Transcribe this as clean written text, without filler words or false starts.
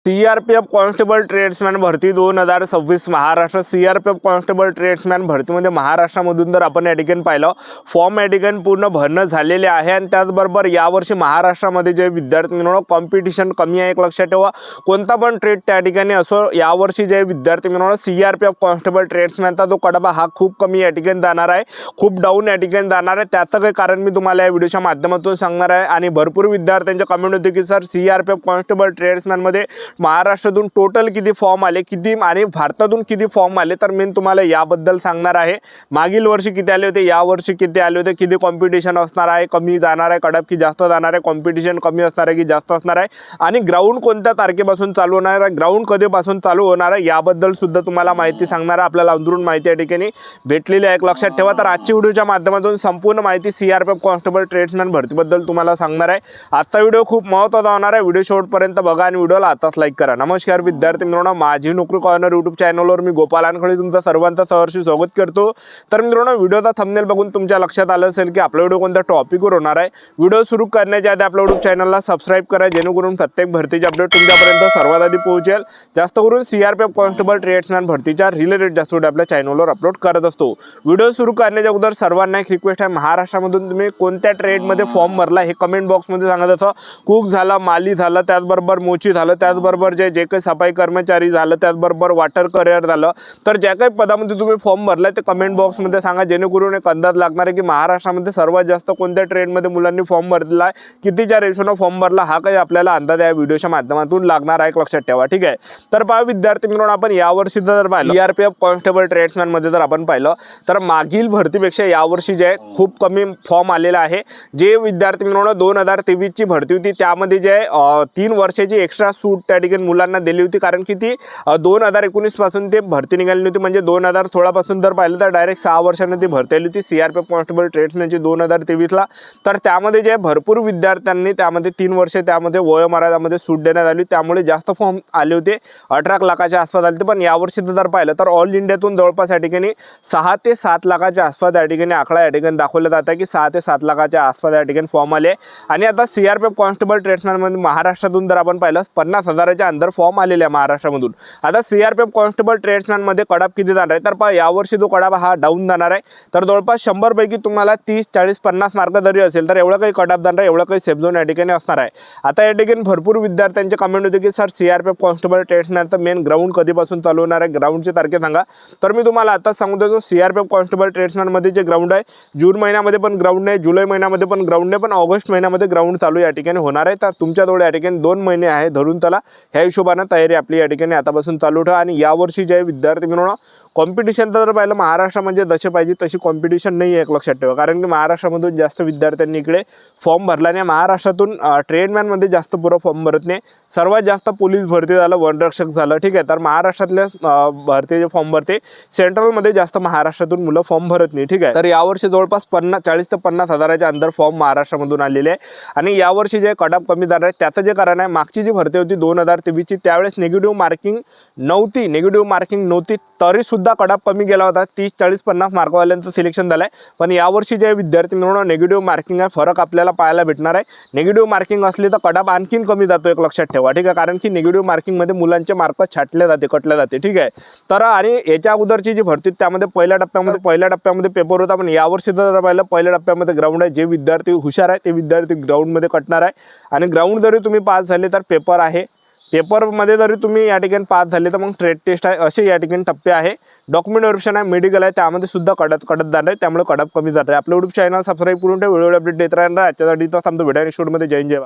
CRPF constable ट्रेड्समॅन भरती 2026 Maharashtra CRPF constable ट्रेड्समॅन भरतीमध्ये महाराष्ट्रामधून जर आपण या ठिकाणी पाहिलं फॉर्म या ठिकाणी पूर्ण भरणं झालेले आहे आणि त्याचबरोबर यावर्षी महाराष्ट्रामध्ये जे विद्यार्थी मिळवणं कॉम्पिटिशन कमी आहे एक लक्षात ठेवा। कोणता पण ट्रेड त्या ठिकाणी असो यावर्षी जे विद्यार्थी मिळवणं सीआरपीएफ कॉन्स्टेबल ट्रेड्समॅनचा जो कडबा हा खूप कमी या ठिकाणी जाणार आहे, खूप डाऊन या ठिकाणी जाणार आहे। त्याचं काही कारण मी तुम्हाला या व्हिडिओच्या माध्यमातून सांगणार आहे आणि भरपूर विद्यार्थ्यांच्या कमेंट होते की सर सीआरपीएफ कॉन्स्टेबल ट्रेड्समॅनमध्ये महाराष्ट्रातून टोटल किती फॉर्म आले किती आणि भारतातून किती फॉर्म आले तर मी तुम्हाला याबद्दल सांगणार आहे। मागील वर्षी किती आले होते, या वर्षी किती आले होते, किती कॉम्पिटिशन असणार आहे, कमी जाणार आहे कडप की जास्त जाणार आहे, कॉम्पिटिशन कमी असणार आहे की जास्त असणार आहे आणि ग्राउंड कोणत्या तारखेपासून चालू होणार आहे, ग्राउंड कधीपासून चालू होणार आहे याबद्दल सुद्धा तुम्हाला माहिती सांगणार आहे। आपल्याला अंदरून माहिती या ठिकाणी भेटलेली आहे एक लक्षात ठेवा। तर आजची व्हिडिओच्या माध्यमातून संपूर्ण माहिती सीआरपीएफ कॉन्स्टेबल ट्रेड्समॅन भरतीबद्दल तुम्हाला सांगणार आहे। आजचा व्हिडिओ खूप महत्त्वाचा होणार आहे, व्हिडिओ शेवटपर्यंत बघा आणि व्हिडिओला आताच लाईक करा। नमस्कार विद्यार्थी मित्रांनो, माझी नोकरी कॉर्नर यूट्यूब चॅनलवर मी गोपाल वानखडे तुमचं सर्वांचं सहर्ष स्वागत करतो। तर मित्रांनो, व्हिडिओचा थंबनेल बघून तुमच्या लक्षात आलं असेल की आपला व्हिडिओ कोणत्या टॉपिकवर होणार आहे। व्हिडिओ सुरू करण्याच्या आधी आपल्या यूट्यूब चॅनलला सबस्क्राइब करा जेणेकरून प्रत्येक भरतीचे अपडेट तुमच्यापर्यंत सर्वात आधी पोहोचेल। जास्त करून सीआरपीएफ कॉन्स्टेबल ट्रेड्समॅन भरतीच्या रिलेटेड जास्त व्हिडिओ आपल्या चॅनलवर अपलोड करत असतो। व्हिडिओ सुरू करण्याच्या अगोदर सर्वांना एक रिक्वेस्ट आहे, महाराष्ट्रामधून तुम्ही कोणत्या ट्रेडमध्ये फॉर्म भरला हे कमेंट बॉक्समध्ये सांगत असं। कुक झालं, माली झालं, त्याचबरोबर मोची झालं, त्याचबरोबर जे काही सफाई कर्मचारी झालं, त्याचबरोबर वॉटर करियर झालं, तर ज्या काही पदामध्ये तुम्ही फॉर्म भरलाय ते कमेंट बॉक्समध्ये सांगा जेणेकरून एक अंदाज लागणार आहे की महाराष्ट्रामध्ये सर्वात जास्त कोणत्या ट्रेडमध्ये मुलांनी फॉर्म भरला आहे, कितीच्या रेशोनं फॉर्म भरला हा काही आपल्याला अंदाज या व्हिडिओच्या माध्यमातून लागणार आहे लक्षात ठेवा, ठीक आहे। तर पहा विद्यार्थी मित्रांनो, आपण यावर्षी जर पाहिलं सीआरपीएफ कॉन्स्टेबल ट्रेड्समॅन मध्ये जर आपण पाहिलं तर मागील भरतीपेक्षा यावर्षी जे खूप कमी फॉर्म आलेला आहे। जे विद्यार्थी मित्रांनो 2023 ची भरती होती त्यामध्ये जे 3 वर्षाची एक्स्ट्रा सूट त्या ठिकाणी मुलांना दिली होती, कारण की ती 2019 पासून ते भरती निघाली नव्हती, म्हणजे 2016 पासून जर पाहिलं तर डायरेक्ट 6 वर्षांनी ती भरती आली होती सीआरपीएफ कॉन्स्टेबल ट्रेड्समॅनची 2023 ला। तर त्यामध्ये जे भरपूर विद्यार्थ्यांनी त्यामध्ये 3 वर्षे त्यामध्ये वयोमर्यादामध्ये सूट देण्यात आली, त्यामुळे जास्त फॉर्म आले होते, 18 लाखाच्या आसपास आले होते। पण यावर्षी जर पाहिलं तर ऑल इंडियातून जवळपास या ठिकाणी 6 ते 7 लाखाच्या आसपास या ठिकाणी आकडा या ठिकाणी दाखवला जात आहे की 6 ते 7 लाखाच्या आसपास या ठिकाणी फॉर्म आले। आणि आता सीआरपीएफ कॉन्स्टेबल ट्रेड्समॅनमध्ये महाराष्ट्रातून जर आपण पाहिलं 50,000च्या अंदर फॉर्म आलेले आहे महाराष्ट्रामधून। आता सीआरपीएफ कॉन्स्टेबल ट्रेड्समॅनमध्ये कडप किती जाणार आहे तर पहा यावर्षी जो कडप हा डाऊन जाणार आहे। तर जवळपास 100 पैकी तुम्हाला 30, 40, 50 मार्क जरी असेल तर एवढं काही कडप जाणार आहे, एवढं काही सेफ झोन या ठिकाणी असणार आहे। आता या ठिकाणी भरपूर विद्यार्थ्यांचे कमेंट होते की सर सीआरपीएफ कॉन्स्टेबल ट्रेड्समॅनचं मेन ग्राउंड कधीपासून चालू होणार आहे, ग्राउंडची तारखे सांगा। तर मी तुम्हाला आताच सांगतो जो सीआरपीएफ कॉन्स्टेबल ट्रेड्समॅनमध्ये जे ग्राउंड आहे जून महिन्यामध्ये पण ग्राउंड नाही, जुलै महिन्यामध्ये पण ग्राउंड नाही, पण ऑगस्ट महिन्यामध्ये ग्राउंड चालू या ठिकाणी होणार आहे। तर तुमच्याजवळ या ठिकाणी 2 महिने आहे धरून त्याला ह्या हिशोबाने तयारी आपली या ठिकाणी आतापासून चालू ठेवा। आणि यावर्षी जे विद्यार्थी मिळवणं कॉम्पिटिशन जर पाहिलं महाराष्ट्रामध्ये जसे पाहिजे तशी कॉम्पिटिशन नाही आहे एक लक्षात ठेवा, कारण की महाराष्ट्रामधून जास्त विद्यार्थ्यांनी इकडे फॉर्म भरला नाही। महाराष्ट्रातून ट्रेडमॅनमध्ये जास्त पुरं फॉर्म भरत नाही, सर्वात जास्त पोलीस भरती झालं, वनरक्षक झालं, ठीक आहे। तर महाराष्ट्रातल्या भरतीचे फॉर्म भरते सेंट्रलमध्ये जास्त महाराष्ट्रातून मुलं फॉर्म भरत नाही, ठीक आहे। तर यावर्षी जवळपास 40 ते 50 हजाराच्या अंदर फॉर्म महाराष्ट्रामधून आलेले आहे आणि यावर्षी जे कडप कमी जाणार आहे त्याचं जे कारण आहे, मागची जी भरती होती 2023 ची त्यावेळेस निगेटिव्ह मार्किंग नव्हती तरी सुद्धा कडप कमी गेला होता, 30, 40, 50 मार्कवाल्यांचं सिलेक्शन झालं आहे। पण यावर्षी जे विद्यार्थी मिळवणं निगेटिव्ह मार्किंग आहे फरक आपल्याला पाहायला भेटणार आहे। निगेटिव्ह मार्किंग असली तर कडप आणखीन कमी जातो एक लक्षात ठेवा, ठीक आहे, कारण की निगेटिव्ह मार्किंगमध्ये मुलांचे मार्क कटले जाते, ठीक आहे। तर आणि याच्या अगोदरची जी भरती त्यामध्ये पहिल्या टप्प्यामध्ये पेपर होता, पण यावर्षी जर पाहिलं पहिल्या टप्प्यामध्ये ग्राउंड आहे। जे विद्यार्थी हुशार आहे ते विद्यार्थी ग्राउंडमध्ये कटणार आहे आणि ग्राउंड जरी तुम्ही पास झाले तर पेपर आहे, पेपरमध्ये जरी तुम्ही या ठिकाणी पास झाले तर मग ट्रेड टेस्ट आहे, असे या ठिकाणी टप्पे आहे। डॉक्युमेंट व्हेरिफिकेशन आहे, मेडिकल आहे, त्यामध्ये सुद्धा कडक जाणार आहे, त्यामुळे कडप कमी जाणार आहे। आपलं यूट्यूब चॅनल सबस्क्राईब करून ठेवा, व्हिडिओ अपडेट देत राहणार। आजच्यासाठी तर थांबतो, भेटायला शूटमध्ये जय जय।